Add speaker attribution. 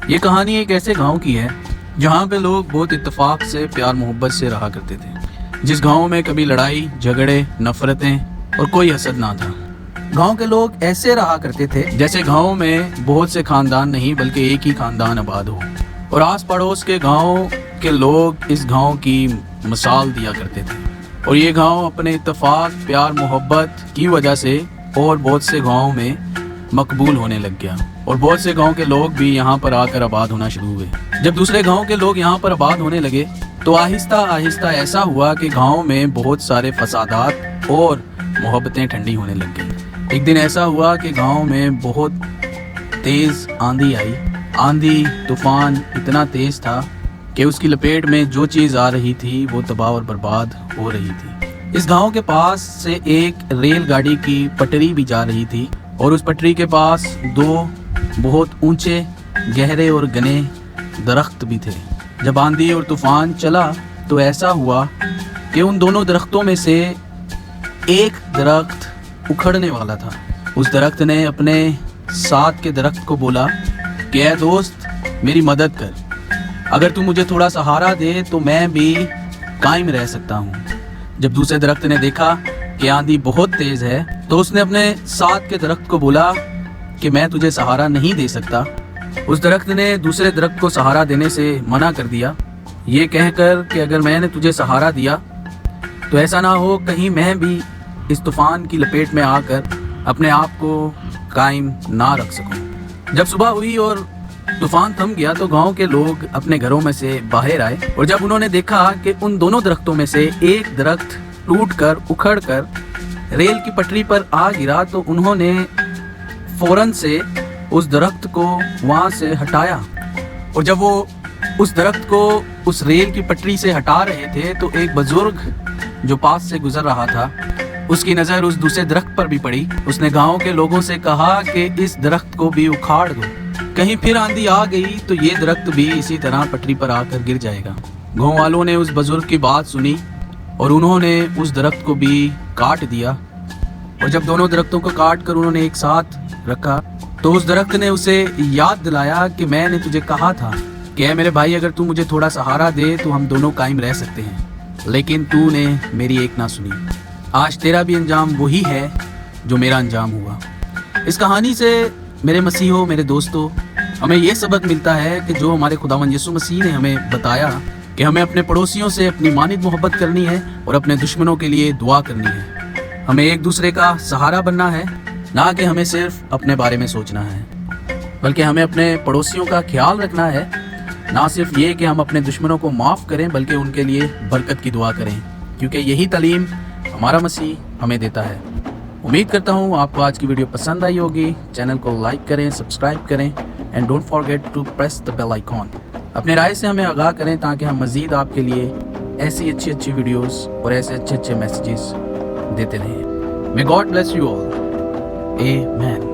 Speaker 1: یہ کہانی ایک ایسے گاؤں کی ہے جہاں پہ لوگ بہت اتفاق سے پیار محبت سے رہا کرتے تھے، جس گاؤں میں کبھی لڑائی جھگڑے نفرتیں اور کوئی حسد نہ تھا۔ گاؤں کے لوگ ایسے رہا کرتے تھے جیسے گاؤں میں بہت سے خاندان نہیں بلکہ ایک ہی خاندان آباد ہو، اور آس پڑوس کے گاؤں کے لوگ اس گاؤں کی مثال دیا کرتے تھے، اور یہ گاؤں اپنے اتفاق پیار محبت کی وجہ سے اور بہت سے گاؤں میں مقبول ہونے لگ گیا، اور بہت سے گاؤں کے لوگ بھی یہاں پر آ کر آباد ہونا شروع ہوئے۔ جب دوسرے گاؤں کے لوگ یہاں پر آباد ہونے لگے تو آہستہ آہستہ ایسا ہوا کہ گاؤں میں بہت سارے فسادات اور محبتیں ٹھنڈی ہونے لگ گئی۔ ایک دن ایسا ہوا کہ گاؤں میں بہت تیز آندھی آئی۔ آندھی طوفان اتنا تیز تھا کہ اس کی لپیٹ میں جو چیز آ رہی تھی وہ تباہ اور برباد ہو رہی تھی۔ اس گاؤں کے پاس سے ایک ریل گاڑی کی پٹری بھی جا رہی تھی، اور اس پٹری کے پاس دو بہت اونچے گہرے اور گھنے درخت بھی تھے۔ جب آندھی اور طوفان چلا تو ایسا ہوا کہ ان دونوں درختوں میں سے ایک درخت اکھڑنے والا تھا۔ اس درخت نے اپنے ساتھ کے درخت کو بولا کہ اے دوست میری مدد کر، اگر تو مجھے تھوڑا سہارا دے تو میں بھی قائم رہ سکتا ہوں۔ جب دوسرے درخت نے دیکھا کہ آندھی بہت تیز ہے تو اس نے اپنے ساتھ کے درخت کو بولا کہ میں تجھے سہارا نہیں دے سکتا۔ اس درخت نے دوسرے درخت کو سہارا دینے سے منع کر دیا، یہ کہہ کر کہ اگر میں نے تجھے سہارا دیا تو ایسا نہ ہو کہیں میں بھی اس طوفان کی لپیٹ میں آ کر اپنے آپ کو قائم نہ رکھ سکوں۔ جب صبح ہوئی اور طوفان تھم گیا تو گاؤں کے لوگ اپنے گھروں میں سے باہر آئے، اور جب انہوں نے دیکھا کہ ان دونوں درختوں میں سے ایک درخت ٹوٹ کر اکھڑ کر ریل کی پٹری پر آ گرا تو انہوں نے فوراً سے اس درخت کو وہاں سے ہٹایا، اور جب وہ اس درخت کو اس ریل کی پٹری سے ہٹا رہے تھے تو ایک بزرگ جو پاس سے گزر رہا تھا اس کی نظر اس دوسرے درخت پر بھی پڑی۔ اس نے گاؤں کے لوگوں سے کہا کہ اس درخت کو بھی اکھاڑ دو، کہیں پھر آندھی آ گئی تو یہ درخت بھی اسی طرح پٹری پر آ کر گر جائے گا۔ گاؤں والوں نے اس بزرگ کی بات سنی اور انہوں نے اس درخت کو بھی کاٹ دیا، اور جب دونوں درختوں کو کاٹ کر انہوں نے ایک ساتھ رکھا تو اس درخت نے اسے یاد دلایا کہ میں نے تجھے کہا تھا کہ اے میرے بھائی اگر تو مجھے تھوڑا سہارا دے تو ہم دونوں قائم رہ سکتے ہیں، لیکن تو نے میری ایک نہ سنی۔ آج تیرا بھی انجام وہی ہے جو میرا انجام ہوا۔ اس کہانی سے میرے مسیحوں میرے دوستوں ہمیں یہ سبق ملتا ہے کہ جو ہمارے خداوند یسوع مسیح نے ہمیں بتایا کہ ہمیں اپنے پڑوسیوں سے اپنی مانند محبت کرنی ہے اور اپنے دشمنوں کے لیے دعا کرنی ہے۔ ہمیں ایک دوسرے کا سہارا بننا ہے، نہ کہ ہمیں صرف اپنے بارے میں سوچنا ہے، بلکہ ہمیں اپنے پڑوسیوں کا خیال رکھنا ہے، نہ صرف یہ کہ ہم اپنے دشمنوں کو معاف کریں بلکہ ان کے لیے برکت کی دعا کریں، کیونکہ یہی تعلیم ہمارا مسیح ہمیں دیتا ہے۔ امید کرتا ہوں آپ کو آج کی ویڈیو پسند آئی ہوگی۔ چینل کو لائک کریں، سبسکرائب کریں، and don't forget to press the bell icon. اپنے رائے سے ہمیں آگاہ کریں تاکہ ہم مزید آپ کے لیے ایسی اچھی ویڈیوز اور ایسے اچھے میسیجز دیتے رہیں۔ May God bless you all. Amen.